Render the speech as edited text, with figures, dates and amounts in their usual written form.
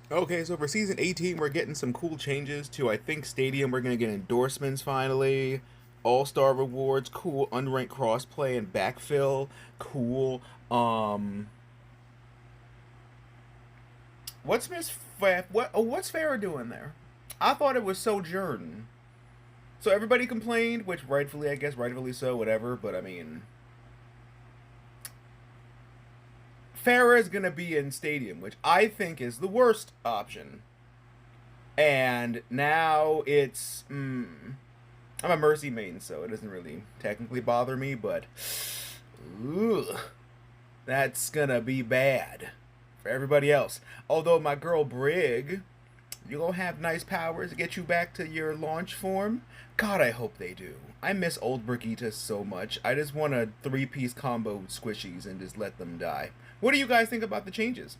Okay, so for season 18, we're getting some cool changes to, I think, Stadium. We're going to get endorsements finally, All Star rewards, cool, unranked crossplay and backfill, cool. Um, what's Miss what's Farah doing there? I thought it was Sojourn. So everybody complained, which rightfully, I guess, rightfully so, whatever. But I mean, Farah is gonna be in Stadium, which I think is the worst option. And now it's I'm a Mercy main, so it doesn't really technically bother me, but ugh, that's gonna be bad for everybody else. Although my girl Brig, you gonna have nice powers to get you back to your launch form. God, I hope they do. I miss old Brigitte so much. I just want a three-piece combo squishies and just let them die. What do you guys think about the changes?